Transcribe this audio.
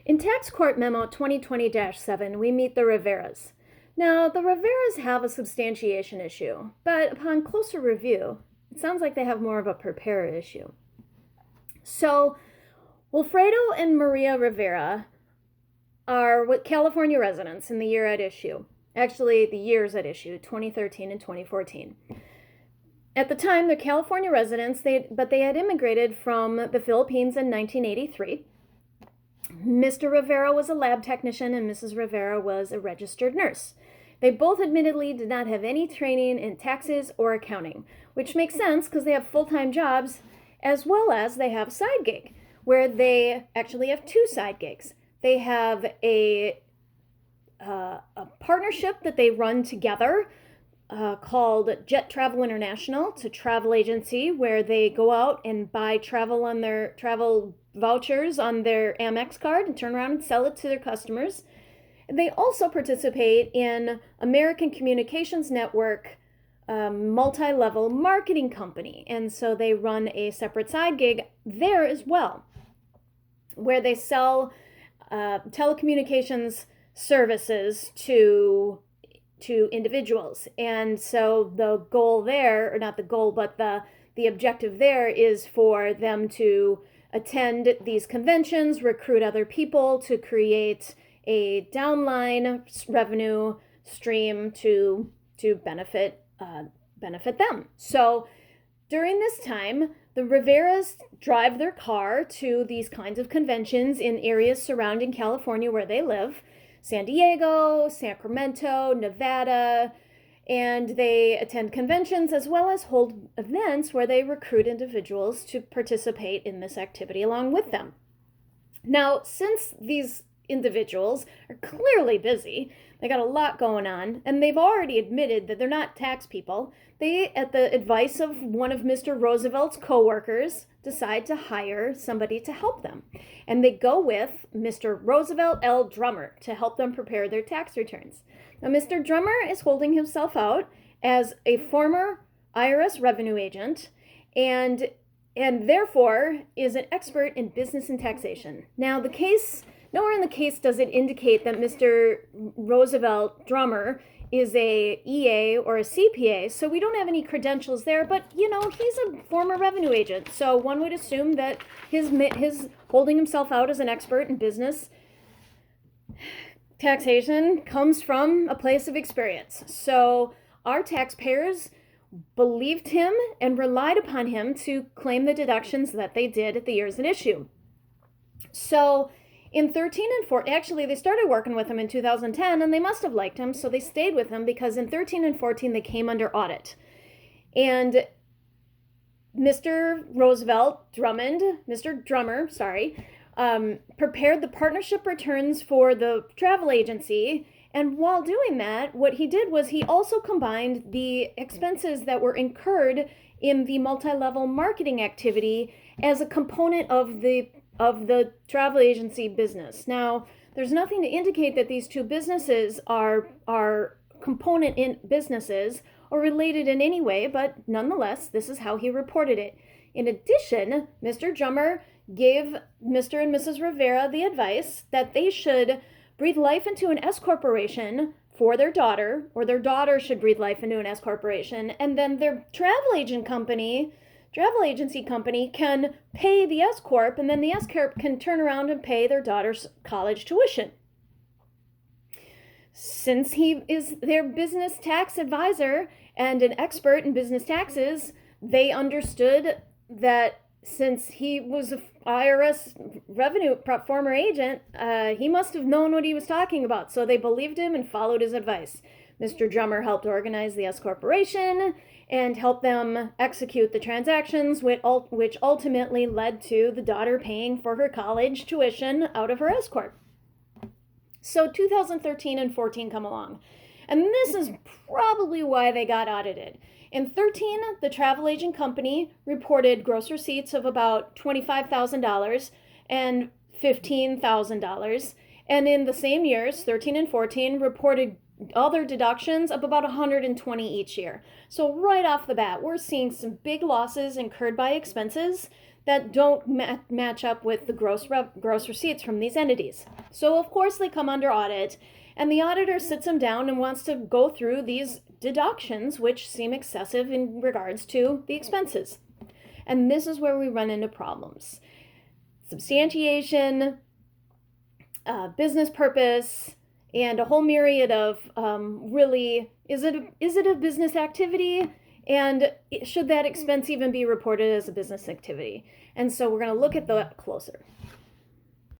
In Tax Court Memo 2020-7, we meet the Riveras. Now, the Riveras have a substantiation issue, but upon closer review, it sounds like they have more of a preparer issue. So, Wilfredo and Maria Rivera are California residents in the year at issue. Actually, the years at issue, 2013 and 2014. At the time, they're California residents, but they had immigrated from the Philippines in 1983. Mr. Rivera was a lab technician and Mrs. Rivera was a registered nurse. They both admittedly did not have any training in taxes or accounting, which makes sense because they have full-time jobs as well as they have a side gig, where they actually have two side gigs. They have a partnership that they run together called Jet Travel International. It's a travel agency where they go out and buy travel vouchers on their Amex card and turn around and sell it to their customers. They also participate in American Communications Network multi-level marketing company, and so they run a separate side gig there as well, where they sell telecommunications services to individuals. And so the goal there, or not the goal, but the objective there is for them to attend these conventions, recruit other people to create a downline revenue stream to benefit them. So during this time, the Riveras drive their car to these kinds of conventions in areas surrounding California where they live, San Diego, Sacramento, Nevada, and they attend conventions as well as hold events where they recruit individuals to participate in this activity along with them. Now, since these individuals are clearly busy, they got a lot going on, and they've already admitted that they're not tax people, they, at the advice of one of Mr. Roosevelt's co-workers, decide to hire somebody to help them. And they go with Mr. Roosevelt L. Drummer to help them prepare their tax returns. Now, Mr. Drummer is holding himself out as a former IRS revenue agent and therefore is an expert in business and taxation. Now, nowhere in the case does it indicate that Mr. Roosevelt Drummer is a EA or a CPA, so we don't have any credentials there, but he's a former revenue agent, so one would assume that his holding himself out as an expert in business taxation comes from a place of experience. So our taxpayers believed him and relied upon him to claim the deductions that they did at the years at issue. So in 13 and 14, actually they started working with him in 2010 and they must have liked him, so they stayed with him because in 13 and 14 they came under audit. And Mr. Drummer, prepared the partnership returns for the travel agency. And while doing that, what he did was he also combined the expenses that were incurred in the multi-level marketing activity as a component of the travel agency business. Now, there's nothing to indicate that these two businesses are component in businesses or related in any way, but nonetheless, this is how he reported it. In addition, Mr. Drummer gave Mr. and Mrs. Rivera the advice that they should breathe life into an S corporation for their daughter, or their daughter should breathe life into an S corporation, and then their travel agency company can pay the S corp, and then the S corp can turn around and pay their daughter's college tuition. Since he is their business tax advisor and an expert in business taxes, they understood that since he was an IRS revenue former agent, he must have known what he was talking about. So they believed him and followed his advice. Mr. Drummer helped organize the S Corporation and helped them execute the transactions, which ultimately led to the daughter paying for her college tuition out of her S Corp. So 2013 and 14 come along. And this is probably why they got audited. In 13, the travel agent company reported gross receipts of about $25,000 and $15,000. And in the same years, 13 and 14, reported other deductions of about 120 each year. So right off the bat, we're seeing some big losses incurred by expenses that don't match up with the gross receipts from these entities. So of course they come under audit, and the auditor sits them down and wants to go through these deductions, which seem excessive in regards to the expenses. And this is where we run into problems. Substantiation, business purpose, and a whole myriad of really, is it a business activity? And should that expense even be reported as a business activity? And so we're going to look at that closer.